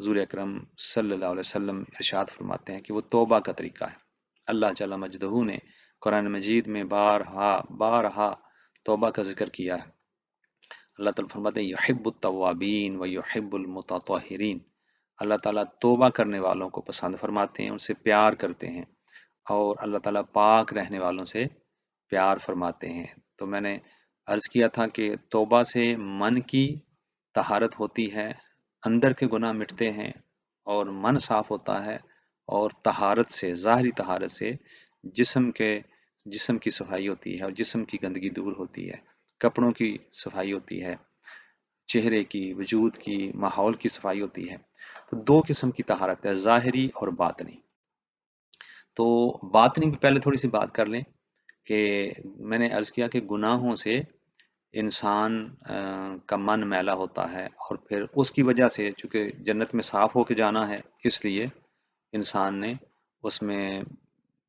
حضور اکرم صلی اللہ علیہ وسلم ارشاد فرماتے ہیں کہ وہ توبہ کا طریقہ ہے۔ اللہ جل مجدہ نے قرآن مجید میں بارہا بارہا توبہ کا ذکر کیا ہے۔ اللہ تعالیٰ فرماتے ہیں یحب التوابین و یحب المتطہرین، اللہ تعالیٰ توبہ کرنے والوں کو پسند فرماتے ہیں، ان سے پیار کرتے ہیں، اور اللہ تعالیٰ پاک رہنے والوں سے پیار فرماتے ہیں۔ تو میں نے عرض کیا تھا کہ توبہ سے من کی طہارت ہوتی ہے، اندر کے گناہ مٹتے ہیں اور من صاف ہوتا ہے، اور طہارت سے، ظاہری طہارت سے جسم کی صفائی ہوتی ہے اور جسم کی گندگی دور ہوتی ہے، کپڑوں کی صفائی ہوتی ہے، چہرے کی، وجود کی، ماحول کی صفائی ہوتی ہے۔ تو دو قسم کی طہارت ہے، ظاہری اور باطنی۔ تو باطنی پہ پہلے تھوڑی سی بات کر لیں کہ میں نے عرض کیا کہ گناہوں سے انسان کا من میلا ہوتا ہے، اور پھر اس کی وجہ سے چونکہ جنت میں صاف ہو کے جانا ہے، اس لیے انسان نے اس میں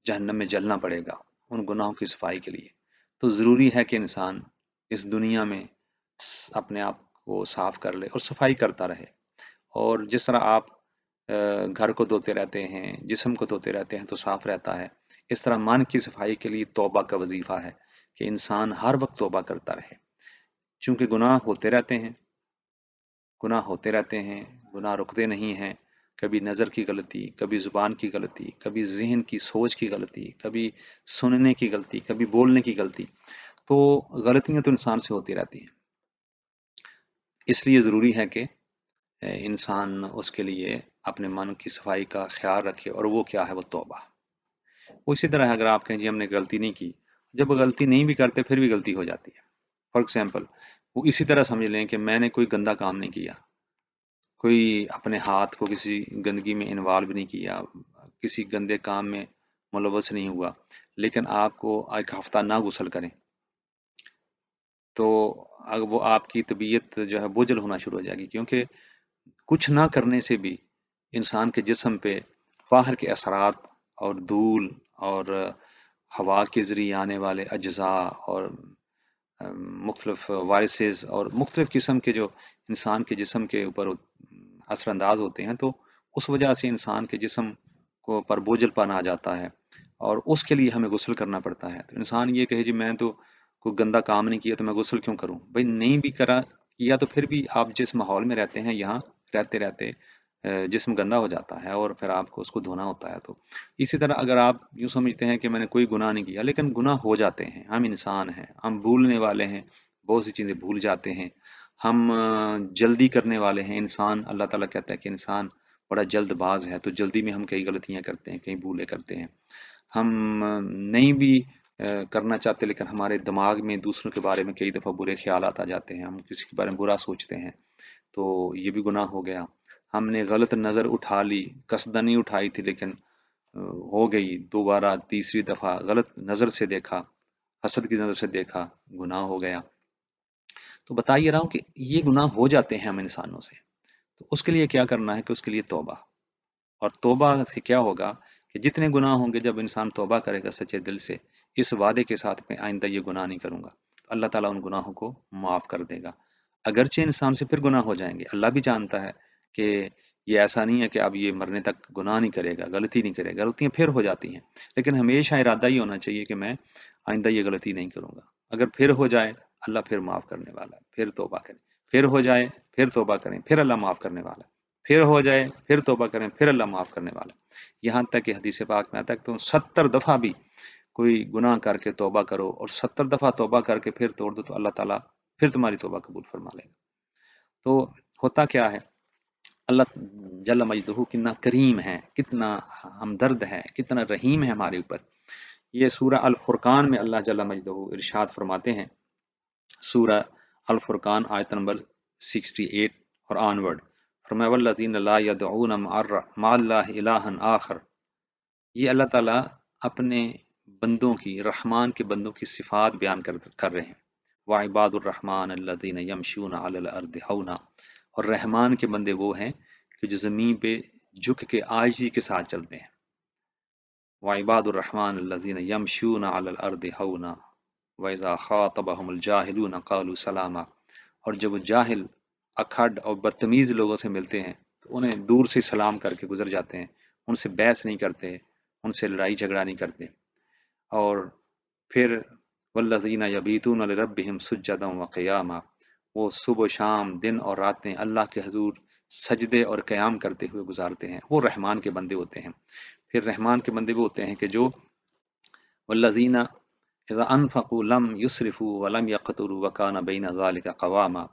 جہنم میں جلنا پڑے گا ان گناہوں کی صفائی کے لیے۔ تو ضروری ہے کہ انسان اس دنیا میں اپنے آپ کو صاف کر لے اور صفائی کرتا رہے، اور جس طرح آپ گھر کو دھوتے رہتے ہیں، جسم کو دھوتے رہتے ہیں تو صاف رہتا ہے، اس طرح من کی صفائی کے لیے توبہ کا وظیفہ ہے کہ انسان ہر وقت توبہ کرتا رہے، چونکہ گناہ ہوتے رہتے ہیں، گناہ ہوتے رہتے ہیں، گناہ رکتے نہیں ہیں۔ کبھی نظر کی غلطی، کبھی زبان کی غلطی، کبھی ذہن کی سوچ کی غلطی، کبھی سننے کی غلطی، کبھی بولنے کی غلطی، تو غلطیاں تو انسان سے ہوتی رہتی ہیں۔ اس لیے ضروری ہے کہ انسان اس کے لیے اپنے من کی صفائی کا خیال رکھے، اور وہ کیا ہے؟ وہ توبہ۔ وہ اسی طرح اگر آپ کہیں جی ہم نے غلطی نہیں کی، جب غلطی نہیں بھی کرتے پھر بھی غلطی ہو جاتی ہے۔ فار ایگزامپل، وہ اسی طرح سمجھ لیں کہ میں نے کوئی گندا کام نہیں کیا، کوئی اپنے ہاتھ کو کسی گندگی میں انوالو نہیں کیا، کسی گندے کام میں ملوث نہیں ہوا، لیکن آپ کو ایک ہفتہ نہ غسل کریں تو وہ آپ کی طبیعت جو ہے بوجھل ہونا شروع ہو جائے گی، کیونکہ کچھ نہ کرنے سے بھی انسان کے جسم پہ باہر کے اثرات اور دھول اور ہوا کے ذریعے آنے والے اجزاء اور مختلف وائرسز اور مختلف قسم کے جو انسان کے جسم کے اوپر اثر انداز ہوتے ہیں، تو اس وجہ سے انسان کے جسم کو پر بوجھل پن آ جاتا ہے، اور اس کے لیے ہمیں غسل کرنا پڑتا ہے۔ تو انسان یہ کہے جی میں تو کوئی گندا کام نہیں کیا تو میں غسل کیوں کروں؟ بھائی نہیں بھی کیا تو پھر بھی آپ جس ماحول میں رہتے ہیں، یہاں رہتے رہتے جسم گندا ہو جاتا ہے، اور پھر آپ کو اس کو دھونا ہوتا ہے۔ تو اسی طرح اگر آپ یوں سمجھتے ہیں کہ میں نے کوئی گناہ نہیں کیا، لیکن گناہ ہو جاتے ہیں، ہم انسان ہیں، ہم بھولنے والے ہیں، بہت سی چیزیں بھول جاتے ہیں، ہم جلدی کرنے والے ہیں۔ انسان، اللہ تعالیٰ کہتا ہے کہ انسان بڑا جلد باز ہے، تو جلدی میں ہم کئی غلطیاں کرتے ہیں، کئی بھولے کرتے ہیں۔ ہم نہیں بھی کرنا چاہتے، لیکن ہمارے دماغ میں دوسروں کے بارے میں کئی دفعہ برے خیالات آ جاتے ہیں، ہم کسی کے بارے میں برا سوچتے ہیں، تو یہ بھی گناہ ہو گیا۔ ہم نے غلط نظر اٹھا لی، قصدن نہیں اٹھائی تھی لیکن ہو گئی، دوبارہ تیسری دفعہ غلط نظر سے دیکھا، حسد کی نظر سے دیکھا، گناہ ہو گیا۔ تو بتا یہ رہا ہوں کہ یہ گناہ ہو جاتے ہیں ہم انسانوں سے، تو اس کے لیے کیا کرنا ہے کہ اس کے لیے توبہ، اور توبہ سے کیا ہوگا کہ جتنے گناہ ہوں گے، جب انسان توبہ کرے گا سچے دل سے، اس وعدے کے ساتھ میں آئندہ یہ گناہ نہیں کروں گا، تو اللہ تعالیٰ ان گناہوں کو معاف کر دے گا۔ اگرچہ انسان سے پھر گناہ ہو جائیں گے، اللہ بھی جانتا ہے کہ یہ ایسا نہیں ہے کہ اب یہ مرنے تک گناہ نہیں کرے گا، غلطی نہیں کرے گا، غلطیاں پھر ہو جاتی ہیں، لیکن ہمیشہ ارادہ ہی ہونا چاہیے کہ میں آئندہ یہ غلطی نہیں کروں گا۔ اگر پھر ہو جائے، اللہ پھر معاف کرنے والا ہے، پھر توبہ کریں، پھر ہو جائے، پھر توبہ کریں، پھر اللہ معاف کرنے والا ہے، پھر ہو جائے، پھر توبہ کریں، پھر اللہ معاف کرنے والا ہے۔ یہاں تک کہ حدیث پاک میں آتا ہے کہ تم 70 دفعہ بھی کوئی گناہ کر کے توبہ کرو اور 70 دفعہ توبہ کر کے پھر توڑ دو، تو اللہ تعالیٰ پھر تمہاری توبہ قبول فرما لے گا۔ تو ہوتا کیا ہے؟ اللہ جل مجدہ کتنا کریم ہے، کتنا ہمدرد ہے، کتنا رحیم ہے ہمارے اوپر۔ یہ سورہ الفرقان میں اللہ جل مجدہ ارشاد فرماتے ہیں، سورہ الفرقان آیت نمبر 68 اور آنورڈ، فرمایا والذین لا یدعون مع اللہ الہا آخر۔ یہ اللہ تعالیٰ اپنے بندوں کی، رحمان کے بندوں کی صفات بیان کر رہے ہیں۔ وعباد الرحمن الذین یمشون علی الارض ہونا، اور رحمان کے بندے وہ ہیں کہ جو زمین پہ جھک کے عاجزی کے ساتھ چلتے ہیں۔ وعباد الرحمن الذین یمشون علی الارض ہونا وَإِذَا خَاطَبَهُمُ الْجَاهِلُونَ قَالُوا سَلَامًا، اور جب وہ جاہل، اکھڑ اور بدتمیز لوگوں سے ملتے ہیں تو انہیں دور سے سلام کر کے گزر جاتے ہیں، ان سے بحث نہیں کرتے، ان سے لڑائی جھگڑا نہیں کرتے۔ اور پھر والذین یبیتون لربہم سجدا وقیاما، وہ صبح و شام دن اور راتیں اللہ کے حضور سجدے اور قیام کرتے ہوئے گزارتے ہیں، وہ رحمان کے بندے ہوتے ہیں۔ پھر رحمان کے بندے وہ ہوتے ہیں کہ جو والذین اذا انفقوا لم یسرفوا ولم یقتروا وکان بین ذلک قواما،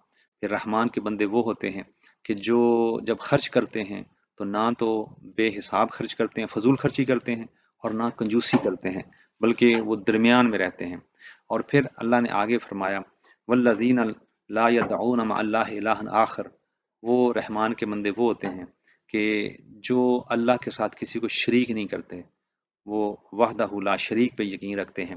پھر رحمان کے بندے وہ ہوتے ہیں کہ جو جب خرچ کرتے ہیں تو نہ تو بے حساب خرچ کرتے ہیں، فضول خرچی کرتے ہیں، اور نہ کنجوسی کرتے ہیں، بلکہ وہ درمیان میں رہتے ہیں۔ اور پھر اللہ نے آگے فرمایا والذین لا یدعون مع اللہ الہ آخر، وہ رحمان کے بندے وہ ہوتے ہیں کہ جو اللہ کے ساتھ کسی کو شریک نہیں کرتے، وہ وحدہ لا شریک پہ یقین رکھتے ہیں۔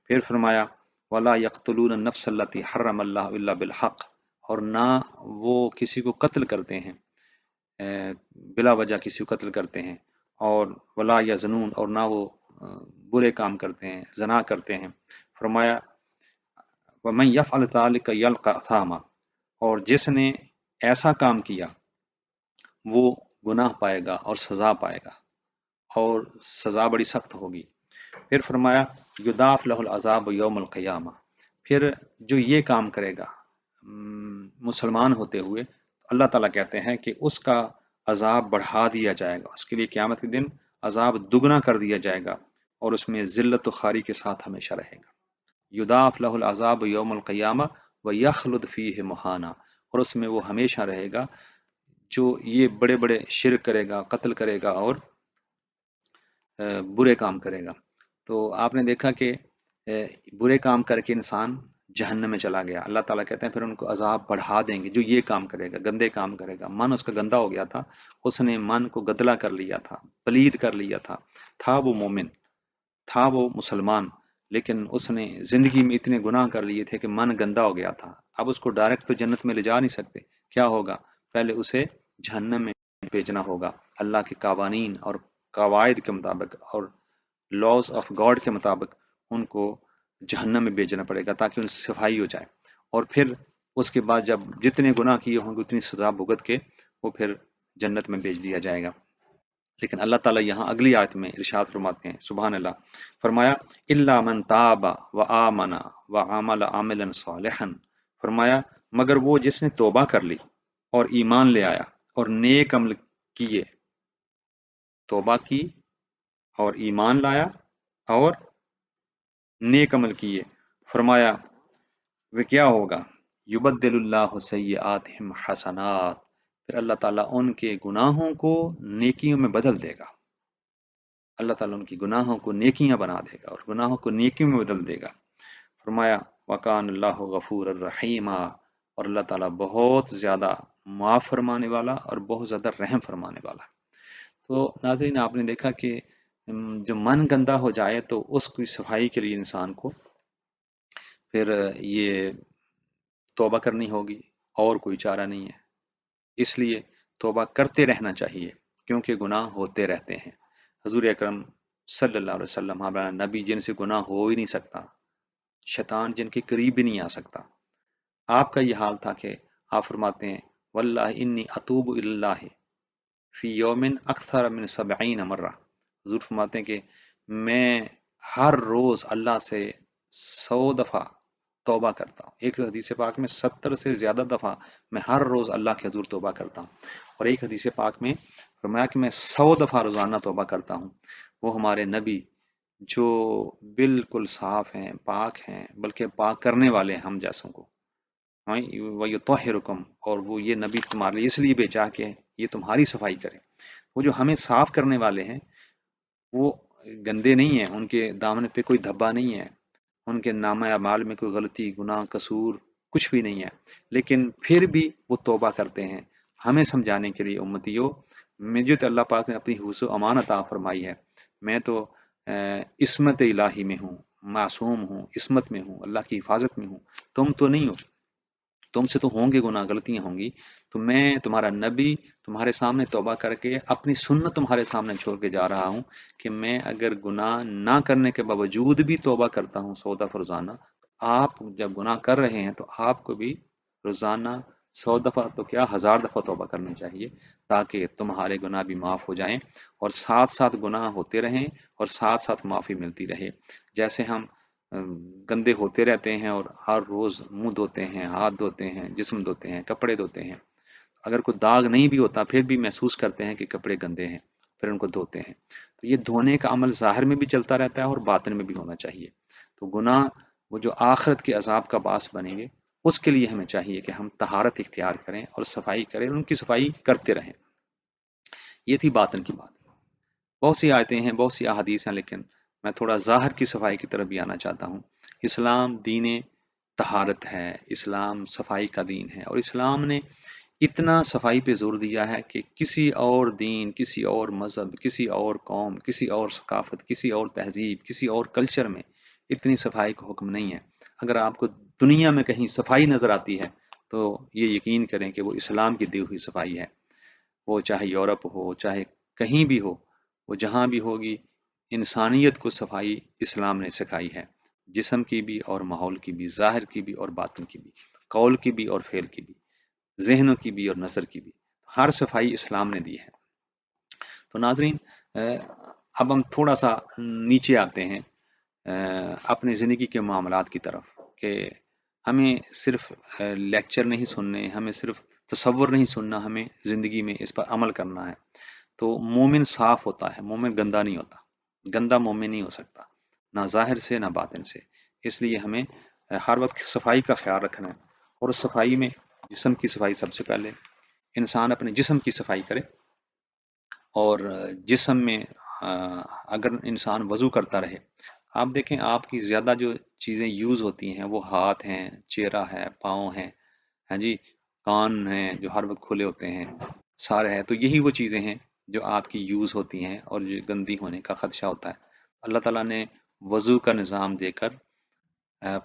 پھر فرمایا ولا یقتلون النفس التی حرم اللہ الا بالحق، اور نہ وہ کسی کو قتل کرتے ہیں، بلا وجہ کسی کو قتل کرتے ہیں، اور ولا یزنون، اور نہ وہ برے کام کرتے ہیں، زنا کرتے ہیں۔ فرمایا ومن یفعل ذلک یلقى اثاما، اور جس نے ایسا کام کیا وہ گناہ پائے گا اور سزا پائے گا، اور سزا بڑی سخت ہوگی۔ پھر فرمایا یضاعف له العذاب یوم القیامہ، پھر جو یہ کام کرے گا مسلمان ہوتے ہوئے، اللہ تعالیٰ کہتے ہیں کہ اس کا عذاب بڑھا دیا جائے گا، اس کے لیے قیامت کے دن عذاب دگنا کر دیا جائے گا، اور اس میں ذلت و خواری کے ساتھ ہمیشہ رہے گا۔ یضاعف له العذاب یوم القیامہ ویخلد فیہ مہانا، اور اس میں وہ ہمیشہ رہے گا جو یہ بڑے بڑے شرک کرے گا، قتل کرے گا، اور برے کام کرے گا۔ تو آپ نے دیکھا کہ برے کام کر کے انسان جہنم میں چلا گیا، اللہ تعالیٰ کہتے ہیں پھر ان کو عذاب بڑھا دیں گے۔ جو یہ کام کرے گا، گندے کام کرے گا، من اس کا گندا ہو گیا تھا، اس نے من کو گدلا کر لیا تھا، پلید کر لیا تھا وہ مومن، تھا وہ مسلمان، لیکن اس نے زندگی میں اتنے گناہ کر لیے تھے کہ من گندا ہو گیا تھا۔ اب اس کو ڈائریکٹ تو جنت میں لے جا نہیں سکتے، کیا ہوگا؟ پہلے اسے جہنم میں بھیجنا ہوگا، اللہ کے قوانین اور قواعد کے مطابق اور لاز آف گاڈ کے مطابق ان کو جہنم میں بھیجنا پڑے گا تاکہ ان سے صفائی ہو جائے، اور پھر اس کے بعد جب جتنے گناہ کیے ہوں گے اتنی سزا بھگت کے وہ پھر جنت میں بھیج دیا جائے گا۔ لیکن اللہ تعالیٰ یہاں اگلی آیت میں ارشاد فرماتے ہیں، سبحان اللہ، فرمایا الا من تاب وآمن وعمل عملا صالحا، فرمایا مگر وہ جس نے توبہ کر لی اور ایمان لے آیا اور نیک عمل کیے، توبہ کی اور ایمان لایا اور نیک عمل کیے، فرمایا وہ کیا ہوگا؟ یبدل اللہ سیئاتہم حسنات، پھر اللہ تعالیٰ ان کے گناہوں کو نیکیوں میں بدل دے گا، اللہ تعالیٰ ان کی گناہوں کو نیکیاں بنا دے گا اور گناہوں کو نیکیوں میں بدل دے گا۔ فرمایا وکان اللہ غفور الرحیم، اور اللہ تعالیٰ بہت زیادہ معاف فرمانے والا اور بہت زیادہ رحم فرمانے والا۔ تو ناظرین آپ نے دیکھا کہ جو من گندا ہو جائے تو اس کی صفائی کے لیے انسان کو پھر یہ توبہ کرنی ہوگی، اور کوئی چارہ نہیں ہے۔ اس لیے توبہ کرتے رہنا چاہیے کیونکہ گناہ ہوتے رہتے ہیں۔ حضور اکرم صلی اللہ علیہ وسلم ہمارا نبی جن سے گناہ ہو ہی نہیں سکتا، شیطان جن کے قریب بھی نہیں آ سکتا، آپ کا یہ حال تھا کہ آپ فرماتے ہیں واللہ انی اتوب اللہ فی یومن اکثر من 70 مرہ، حضور فرماتے ہیں کہ میں ہر روز اللہ سے 100 دفعہ توبہ کرتا ہوں۔ ایک حدیث پاک میں 70 سے زیادہ دفعہ میں ہر روز اللہ کے حضور توبہ کرتا ہوں، اور ایک حدیث پاک میں فرمایا کہ میں 100 دفعہ روزانہ توبہ کرتا ہوں۔ وہ ہمارے نبی جو بالکل صاف ہیں، پاک ہیں، بلکہ پاک کرنے والے ہیں ہم جیسوں کو، وَيُطَهِّرُكُمْ، اور وہ یہ نبی تمہارے لیے اس لیے بھیجا کہ یہ تمہاری صفائی کرے۔ وہ جو ہمیں صاف کرنے والے ہیں وہ گندے نہیں ہیں، ان کے دامن پہ کوئی دھبا نہیں ہے، ان کے نامہ اعمال میں کوئی غلطی، گناہ، قصور کچھ بھی نہیں ہے، لیکن پھر بھی وہ توبہ کرتے ہیں ہمیں سمجھانے کے لیے، امتیوں مجھے تو اللہ پاک نے اپنی حفظ و امان عطا فرمائی ہے، میں تو عصمت الہی میں ہوں، معصوم ہوں، عصمت میں ہوں، اللہ کی حفاظت میں ہوں، تم تو نہیں ہو، تم سے تو ہوں گے گناہ، غلطیاں ہوں گی، تو میں تمہارا نبی تمہارے سامنے توبہ کر کے اپنی سنت تمہارے سامنے چھوڑ کے جا رہا ہوں کہ میں اگر گناہ نہ کرنے کے باوجود بھی توبہ کرتا ہوں 100 دفعہ روزانہ، آپ جب گناہ کر رہے ہیں تو آپ کو بھی روزانہ 100 دفعہ تو کیا 1000 دفعہ توبہ کرنی چاہیے، تاکہ تمہارے گناہ بھی معاف ہو جائیں اور ساتھ ساتھ گناہ ہوتے رہیں اور ساتھ ساتھ معافی ملتی رہے۔ جیسے ہم گندے ہوتے رہتے ہیں اور ہر روز منہ دھوتے ہیں، ہاتھ دھوتے ہیں، جسم دھوتے ہیں، کپڑے دھوتے ہیں، اگر کوئی داغ نہیں بھی ہوتا پھر بھی محسوس کرتے ہیں کہ کپڑے گندے ہیں، پھر ان کو دھوتے ہیں۔ تو یہ دھونے کا عمل ظاہر میں بھی چلتا رہتا ہے اور باطن میں بھی ہونا چاہیے۔ تو گناہ وہ جو آخرت کے عذاب کا باعث بنیں گے، اس کے لیے ہمیں چاہیے کہ ہم طہارت اختیار کریں اور صفائی کریں، ان کی صفائی کرتے رہیں۔ یہ تھی باطن کی بات۔ بہت سی آیتیں ہیں، بہت سی احادیث ہیں، لیکن میں تھوڑا ظاہر کی صفائی کی طرف بھی آنا چاہتا ہوں۔ اسلام دین طہارت ہے، اسلام صفائی کا دین ہے، اور اسلام نے اتنا صفائی پہ زور دیا ہے کہ کسی اور دین، کسی اور مذہب، کسی اور قوم، کسی اور ثقافت، کسی اور تہذیب، کسی اور کلچر میں اتنی صفائی کا حکم نہیں ہے۔ اگر آپ کو دنیا میں کہیں صفائی نظر آتی ہے تو یہ یقین کریں کہ وہ اسلام کی دی ہوئی صفائی ہے۔ وہ چاہے یورپ ہو، چاہے کہیں بھی ہو، وہ جہاں بھی ہوگی، انسانیت کو صفائی اسلام نے سکھائی ہے، جسم کی بھی اور ماحول کی بھی، ظاہر کی بھی اور باطن کی بھی، قول کی بھی اور فعل کی بھی، ذہنوں کی بھی اور نظر کی بھی، ہر صفائی اسلام نے دی ہے۔ تو ناظرین، اب ہم تھوڑا سا نیچے آتے ہیں اپنی زندگی کے معاملات کی طرف، کہ ہمیں صرف لیکچر نہیں سننے، ہمیں صرف تصور نہیں سننا، ہمیں زندگی میں اس پر عمل کرنا ہے۔ تو مومن صاف ہوتا ہے، مومن گندا نہیں ہوتا، گندا مومن نہیں ہو سکتا، نہ ظاہر سے نہ باطن سے۔ اس لیے ہمیں ہر وقت صفائی کا خیال رکھنا ہے، اور اس صفائی میں جسم کی صفائی سب سے پہلے، انسان اپنے جسم کی صفائی کرے۔ اور جسم میں اگر انسان وضو کرتا رہے، آپ دیکھیں آپ کی زیادہ جو چیزیں یوز ہوتی ہیں وہ ہاتھ ہیں، چہرہ ہے، پاؤں ہیں، ہاں جی، کان ہیں جو ہر وقت کھلے ہوتے ہیں، سارے ہیں، تو یہی وہ چیزیں ہیں جو آپ کی یوز ہوتی ہیں اور جو گندی ہونے کا خدشہ ہوتا ہے۔ اللہ تعالیٰ نے وضو کا نظام دے کر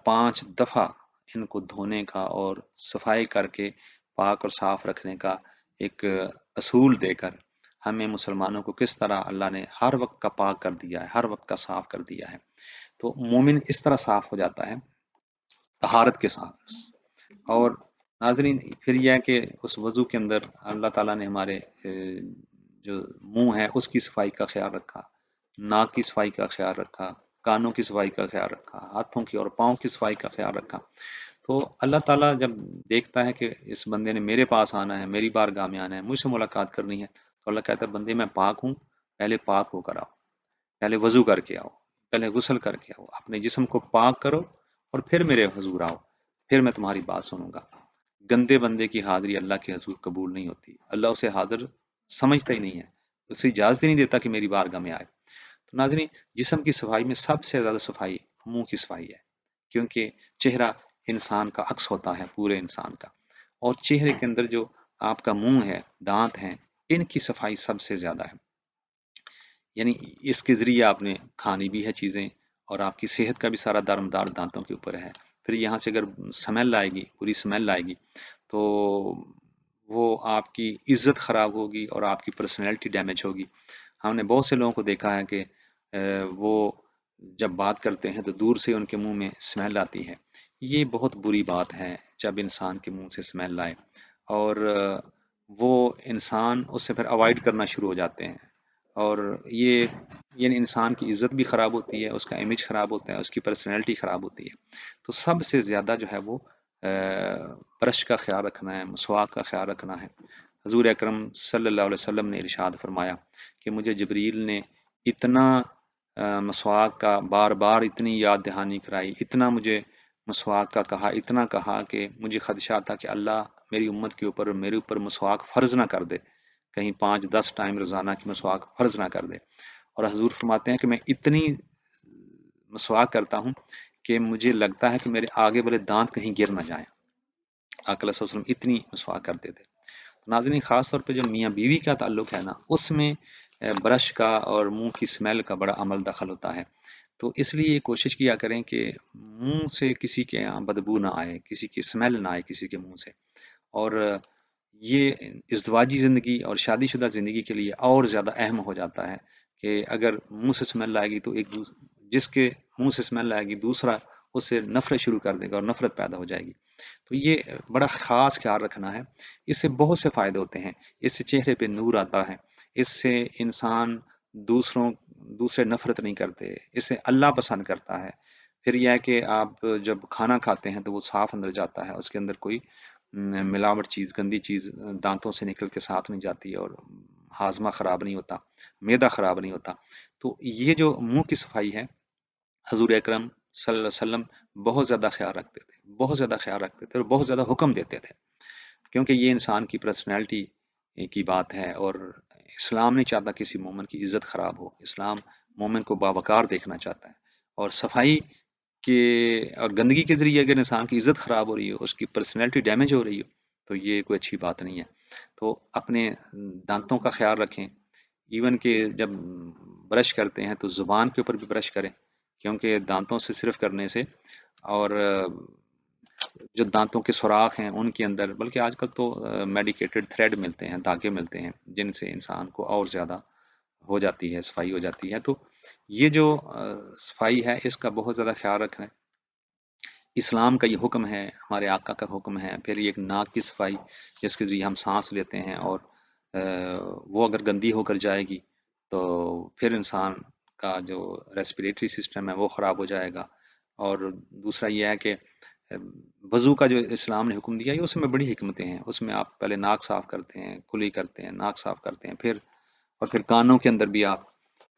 5 دفعہ ان کو دھونے کا اور صفائی کر کے پاک اور صاف رکھنے کا ایک اصول دے کر ہمیں مسلمانوں کو کس طرح اللہ نے ہر وقت کا پاک کر دیا ہے، ہر وقت کا صاف کر دیا ہے۔ تو مومن اس طرح صاف ہو جاتا ہے طہارت کے ساتھ۔ اور ناظرین، پھر یہ ہے کہ اس وضو کے اندر اللہ تعالیٰ نے ہمارے جو منہ ہے اس کی صفائی کا خیال رکھا، ناک کی صفائی کا خیال رکھا، کانوں کی صفائی کا خیال رکھا، ہاتھوں کی اور پاؤں کی صفائی کا خیال رکھا۔ تو اللہ تعالیٰ جب دیکھتا ہے کہ اس بندے نے میرے پاس آنا ہے، میری بارگاہ میں آنا ہے، مجھ سے ملاقات کرنی ہے، تو اللہ کہتا ہے بندے میں پاک ہوں، پہلے پاک ہو کر آؤ، پہلے وضو کر کے آؤ، پہلے غسل کر کے آؤ، اپنے جسم کو پاک کرو اور پھر میرے حضور آؤ، پھر میں تمہاری بات سنوں گا۔ گندے بندے کی حاضری اللہ کے حضور قبول نہیں ہوتی، اللہ اسے حاضر سمجھتا ہی نہیں ہے، اسے اجازت ہی نہیں دیتا کہ میری بارگاہ میں آئے۔ تو ناظرین، جسم کی صفائی میں سب سے زیادہ صفائی منہ کی صفائی ہے، کیونکہ چہرہ انسان کا عکس ہوتا ہے، پورے انسان کا، اور چہرے کے اندر جو آپ کا منہ ہے، دانت ہیں، ان کی صفائی سب سے زیادہ ہے۔ یعنی اس کے ذریعے آپ نے کھانی بھی ہے چیزیں، اور آپ کی صحت کا بھی سارا دارمدار دانتوں کے اوپر ہے۔ پھر یہاں سے اگر سمیل آئے گی، بری سمیل آئے گی، تو وہ آپ کی عزت خراب ہوگی اور آپ کی پرسنالٹی ڈیمیج ہوگی۔ ہم نے بہت سے لوگوں کو دیکھا ہے کہ وہ جب بات کرتے ہیں تو دور سے ان کے منہ میں سمیل آتی ہے۔ یہ بہت بری بات ہے جب انسان کے منہ سے سمیل آئے، اور وہ انسان اس سے پھر اوائڈ کرنا شروع ہو جاتے ہیں، اور یہ یعنی انسان کی عزت بھی خراب ہوتی ہے، اس کا امیج خراب ہوتا ہے، اس کی پرسنالٹی خراب ہوتی ہے۔ تو سب سے زیادہ جو ہے وہ برش کا خیال رکھنا ہے، مسواک کا خیال رکھنا ہے۔ حضور اکرم صلی اللہ علیہ وسلم نے ارشاد فرمایا کہ مجھے جبریل نے اتنا مسواک کا بار بار اتنی یاد دہانی کرائی، اتنا مجھے مسواک کا کہا، اتنا کہا کہ مجھے خدشہ تھا کہ اللہ میری امت کے اوپر اور میرے اوپر مسواک فرض نہ کر دے، کہیں 5-10 ٹائم روزانہ کی مسواک فرض نہ کر دے۔ اور حضور فرماتے ہیں کہ میں اتنی مسواک کرتا ہوں کہ مجھے لگتا ہے کہ میرے آگے والے دانت کہیں گر نہ جائیں۔ آقا صلی اللہ علیہ وسلم اتنی مسواک کرتے تھے۔ ناظرین، خاص طور پہ جو میاں بیوی کا تعلق ہے نا، اس میں برش کا اور منہ کی سمیل کا بڑا عمل دخل ہوتا ہے۔ تو اس لیے یہ کوشش کیا کریں کہ منہ سے کسی کے یہاں بدبو نہ آئے، کسی کی سمیل نہ آئے کسی کے منہ سے۔ اور یہ ازدواجی زندگی اور شادی شدہ زندگی کے لیے اور زیادہ اہم ہو جاتا ہے کہ اگر منہ سے سمیل آئے گی تو جس کے منہ سے سمیل آئے گی دوسرا اس سے نفرت شروع کر دے گا اور نفرت پیدا ہو جائے گی۔ تو یہ بڑا خاص خیال رکھنا ہے۔ اس سے بہت سے فائدے ہوتے ہیں، اس سے چہرے پہ نور آتا ہے، اس سے انسان دوسرے نفرت نہیں کرتے، اس سے اللہ پسند کرتا ہے۔ پھر یہ ہے کہ آپ جب کھانا کھاتے ہیں تو وہ صاف اندر جاتا ہے، اس کے اندر کوئی ملاوٹ چیز، گندی چیز دانتوں سے نکل کے ساتھ نہیں جاتی، اور ہاضمہ خراب نہیں ہوتا، معدہ خراب نہیں ہوتا۔ تو یہ جو منہ کی صفائی ہے، حضور اکرم صلی اللہ علیہ وسلم بہت زیادہ خیال رکھتے تھے، بہت زیادہ خیال رکھتے تھے، اور بہت زیادہ حکم دیتے تھے، کیونکہ یہ انسان کی پرسنالٹی کی بات ہے، اور اسلام نہیں چاہتا کسی مومن کی عزت خراب ہو، اسلام مومن کو باوقار دیکھنا چاہتا ہے، اور صفائی کے اور گندگی کے ذریعے اگر انسان کی عزت خراب ہو رہی ہو، اس کی پرسنالٹی ڈیمیج ہو رہی ہو، تو یہ کوئی اچھی بات نہیں ہے۔ تو اپنے دانتوں کا خیال رکھیں، ایون کہ جب برش کرتے ہیں تو زبان کے اوپر بھی برش کریں، کیونکہ دانتوں سے صرف کرنے سے، اور جو دانتوں کے سوراخ ہیں ان کے اندر، بلکہ آج کل تو میڈیکیٹڈ تھریڈ ملتے ہیں، دھاگے ملتے ہیں، جن سے انسان کو اور زیادہ ہو جاتی ہے، صفائی ہو جاتی ہے۔ تو یہ جو صفائی ہے اس کا بہت زیادہ خیال رکھنا ہے، اسلام کا یہ حکم ہے، ہمارے آقا کا حکم ہے۔ پھر یہ ایک ناک کی صفائی، جس کے ذریعے ہم سانس لیتے ہیں، اور وہ اگر گندی ہو کر جائے گی تو پھر انسان کا جو ریسپیریٹری سسٹم ہے وہ خراب ہو جائے گا۔ اور دوسرا یہ ہے کہ وضو کا جو اسلام نے حکم دیا ہے اس میں بڑی حکمتیں ہیں، اس میں آپ پہلے ناک صاف کرتے ہیں، کلی کرتے ہیں، ناک صاف کرتے ہیں، پھر کانوں کے اندر بھی آپ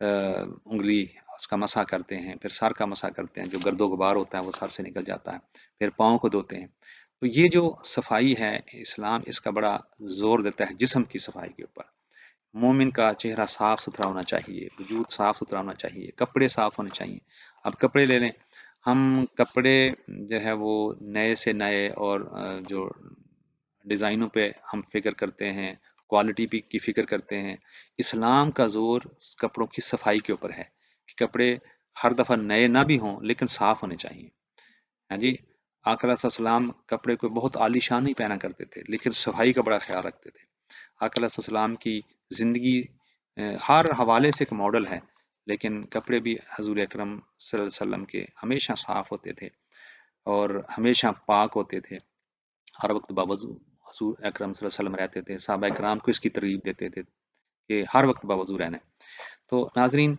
انگلی اس کا مسح کرتے ہیں، پھر سر کا مسح کرتے ہیں، جو گرد و غبار ہوتا ہے وہ سر سے نکل جاتا ہے، پھر پاؤں کو دھوتے ہیں۔ تو یہ جو صفائی ہے، اسلام اس کا بڑا زور دیتا ہے جسم کی صفائی کے اوپر۔ مومن کا چہرہ صاف ستھرا ہونا چاہیے، وجود صاف ستھرا ہونا چاہیے، کپڑے صاف ہونے چاہیے۔ اب کپڑے لے لیں، ہم کپڑے جو ہے وہ نئے سے نئے، اور جو ڈیزائنوں پہ ہم فکر کرتے ہیں، کوالٹی بھی کی فکر کرتے ہیں۔ اسلام کا زور کپڑوں کی صفائی کے اوپر ہے، کہ کپڑے ہر دفعہ نئے نہ بھی ہوں لیکن صاف ہونے چاہیے۔ ہاں جی، آقا علیہ السلام کپڑے کو بہت عالی شان نہیں پہنا کرتے تھے، لیکن صفائی کا بڑا خیال رکھتے تھے۔ آقا علیہ السلام کی زندگی ہر حوالے سے ایک ماڈل ہے، لیکن کپڑے بھی حضور اکرم صلی اللہ علیہ وسلم کے ہمیشہ صاف ہوتے تھے، اور ہمیشہ پاک ہوتے تھے، ہر وقت باوضو حضور اکرم صلی اللہ علیہ وسلم رہتے تھے۔ صحابہ کرام کو اس کی ترغیب دیتے تھے کہ ہر وقت باوضو رہنا ہے۔ تو ناظرین،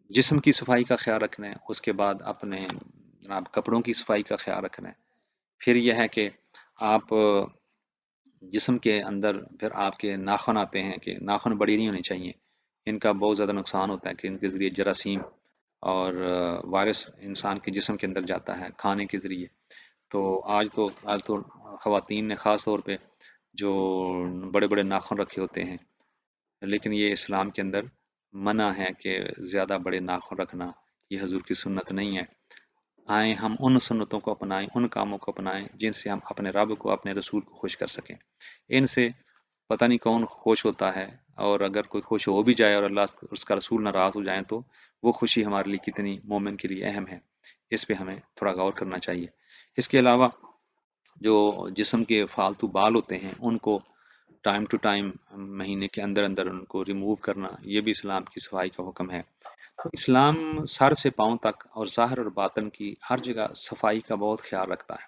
جسم کی صفائی کا خیال رکھنا ہے، اس کے بعد اپنے جناب کپڑوں کی صفائی کا خیال رکھنا ہے، پھر یہ ہے کہ آپ جسم کے اندر، پھر آپ کے ناخن آتے ہیں کہ ناخن بڑی نہیں ہونی چاہیے، ان کا بہت زیادہ نقصان ہوتا ہے، کہ ان کے ذریعے جراثیم اور وائرس انسان کے جسم کے اندر جاتا ہے کھانے کے ذریعے۔ تو آج تو خواتین نے خاص طور پہ جو بڑے بڑے ناخن رکھے ہوتے ہیں، لیکن یہ اسلام کے اندر منع ہے کہ زیادہ بڑے ناخن رکھنا، یہ حضور کی سنت نہیں ہے۔ آئیں ہم ان سنتوں کو اپنائیں، ان کاموں کو اپنائیں جن سے ہم اپنے رب کو، اپنے رسول کو خوش کر سکیں۔ ان سے پتہ نہیں کون خوش ہوتا ہے، اور اگر کوئی خوش ہو بھی جائے اور اللہ اس کا رسول ناراض ہو جائیں تو وہ خوشی ہمارے لیے کتنی مومن کے لیے اہم ہے، اس پہ ہمیں تھوڑا غور کرنا چاہیے۔ اس کے علاوہ جو جسم کے فالتو بال ہوتے ہیں ان کو ٹائم ٹو ٹائم، مہینے کے اندر اندر ان کو ریموو کرنا، یہ بھی اسلام کی صفائی کا حکم ہے۔ تو اسلام سر سے پاؤں تک، اور ظاہر اور باطن کی ہر جگہ صفائی کا بہت خیال رکھتا ہے۔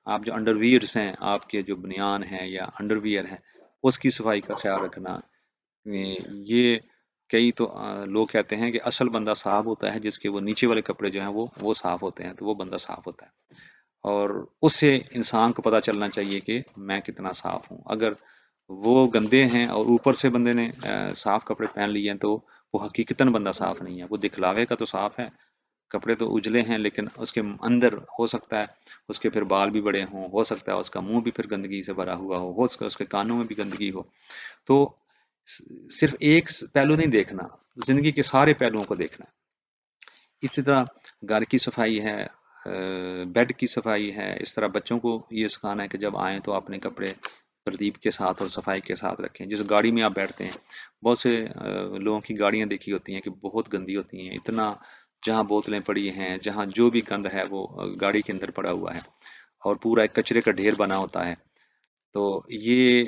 آپ جو انڈر ویئرس ہیں، آپ کے جو بنیان ہیں یا انڈر ویئر ہے، اس کی صفائی کا خیال رکھنا۔ یہ کئی تو لوگ کہتے ہیں کہ اصل بندہ صاف ہوتا ہے جس کے وہ نیچے والے کپڑے جو ہیں وہ صاف ہوتے ہیں، تو وہ بندہ صاف ہوتا ہے، اور اس سے انسان کو پتہ چلنا چاہیے کہ میں کتنا صاف ہوں۔ اگر وہ گندے ہیں اور اوپر سے بندے نے صاف کپڑے پہن لیے ہیں تو وہ حقیقتاً بندہ صاف نہیں ہے، وہ دکھلاوے کا تو صاف ہے، کپڑے تو اجلے ہیں، لیکن اس کے اندر ہو سکتا ہے اس کے پھر بال بھی بڑے ہوں، ہو سکتا ہے اس کا منہ بھی پھر گندگی سے بھرا ہوا ہو سکتا ہے اس کے کانوں میں بھی گندگی ہو۔ تو صرف ایک پہلو نہیں دیکھنا، زندگی کے سارے پہلوؤں کو دیکھنا ہے۔ اسی طرح گھر کی صفائی ہے، بیڈ کی صفائی ہے، اس طرح بچوں کو یہ سکھانا ہے کہ جب آئیں تو اپنے کپڑے ترتیب کے ساتھ اور صفائی کے ساتھ رکھیں۔ جس گاڑی میں آپ بیٹھتے ہیں، بہت سے لوگوں کی گاڑیاں دیکھی ہوتی ہیں کہ بہت گندی ہوتی ہیں، اتنا جہاں بوتلیں پڑی ہیں، جہاں جو بھی گند ہے وہ گاڑی کے اندر پڑا ہوا ہے، اور پورا ایک کچرے کا ڈھیر بنا ہوتا ہے۔ تو یہ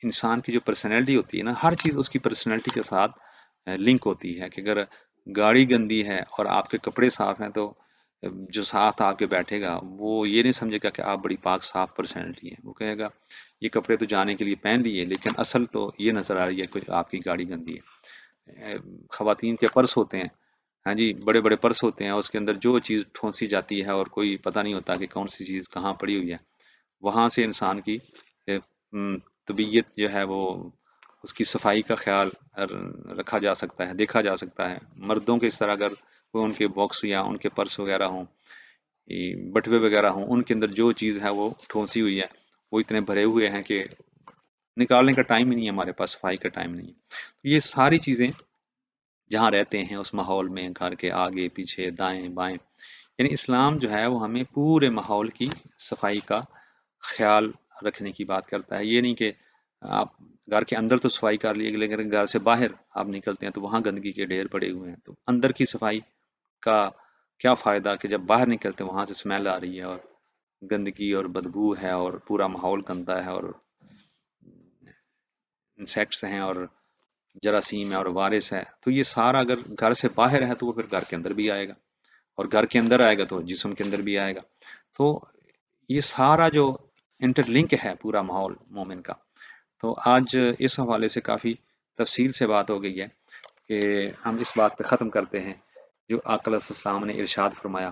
انسان کی جو پرسنالٹی ہوتی ہے نا، ہر چیز اس کی پرسنالٹی کے ساتھ لنک ہوتی ہے، کہ اگر گاڑی گندی ہے اور آپ کے کپڑے صاف ہیں تو جو ساتھ آپ کے بیٹھے گا وہ یہ نہیں سمجھے گا کہ آپ بڑی پاک صاف پرسنالٹی ہے، وہ کہے گا یہ کپڑے تو جانے کے لیے پہن لیے لیکن اصل تو یہ نظر آ رہی ہے کہ آپ کی گاڑی گندی ہے۔ خواتین کے پرس ہوتے ہیں، ہاں جی، بڑے بڑے پرس ہوتے ہیں، اس کے اندر جو چیز ٹھونسی جاتی ہے اور کوئی پتہ نہیں ہوتا کہ کون سی چیز کہاں پڑی ہوئی ہے، وہاں سے انسان کی طبیعت جو ہے وہ اس کی صفائی کا خیال رکھا جا سکتا ہے، دیکھا جا سکتا ہے۔ مردوں کے اس طرح اگر کوئی ان کے باکس یا ان کے پرس وغیرہ ہوں، بٹوے وغیرہ ہوں، ان کے اندر جو چیز ہے وہ ٹھونسی ہوئی ہے، وہ اتنے بھرے ہوئے ہیں کہ نکالنے کا ٹائم ہی نہیں ہے، ہمارے پاس صفائی کا ٹائم نہیں ہے۔ یہ ساری چیزیں جہاں رہتے ہیں اس ماحول میں، گھر کے آگے پیچھے دائیں بائیں، یعنی اسلام جو ہے وہ ہمیں پورے ماحول کی صفائی کا خیال رکھنے کی بات کرتا ہے۔ یہ نہیں کہ آپ گھر کے اندر تو صفائی کر لیے لیکن گھر سے باہر آپ نکلتے ہیں تو وہاں گندگی کے ڈھیر پڑے ہوئے ہیں، تو اندر کی صفائی کا کیا فائدہ کہ جب باہر نکلتے ہیں وہاں سے اسمیل آ رہی ہے اور گندگی اور بدبو ہے اور پورا ماحول گندا ہے اور انسیکٹس ہیں اور جراثیم ہے اور وائرس ہے، تو یہ سارا اگر گھر سے باہر ہے تو وہ پھر گھر کے اندر بھی آئے گا، اور گھر کے اندر آئے گا تو جسم کے اندر بھی آئے گا۔ تو یہ سارا جو انٹر لنک ہے پورا ماحول مومن کا، تو آج اس حوالے سے کافی تفصیل سے بات ہو گئی ہے کہ ہم اس بات پہ ختم کرتے ہیں جو آقا علیہ السلام نے ارشاد فرمایا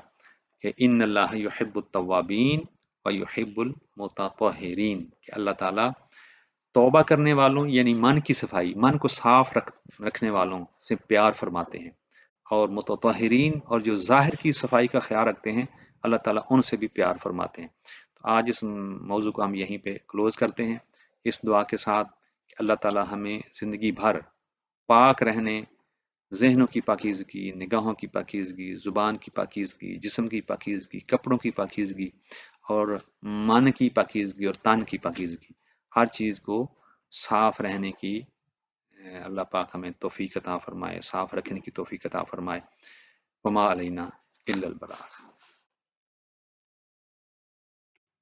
کہ ان اللہ یحب التوابین و یحب المتطہرین، کہ اللہ تعالیٰ توبہ کرنے والوں یعنی من کی صفائی، من کو صاف رکھنے والوں سے پیار فرماتے ہیں، اور متطہرین اور جو ظاہر کی صفائی کا خیال رکھتے ہیں اللہ تعالیٰ ان سے بھی پیار فرماتے ہیں۔ تو آج اس موضوع کو ہم یہیں پہ کلوز کرتے ہیں، اس دعا کے ساتھ کہ اللہ تعالیٰ ہمیں زندگی بھر پاک رہنے، ذہنوں کی پاکیزگی، نگاہوں کی پاکیزگی، زبان کی پاکیزگی، جسم کی پاکیزگی، کپڑوں کی پاکیزگی اور من کی پاکیزگی اور تن کی پاکیزگی، ہر چیز کو صاف رہنے کی اللہ پاک ہمیں توفیق عطا فرمائے، صاف رکھنے کی توفیق عطا فرمائے۔ وما علینا الا البلاغ۔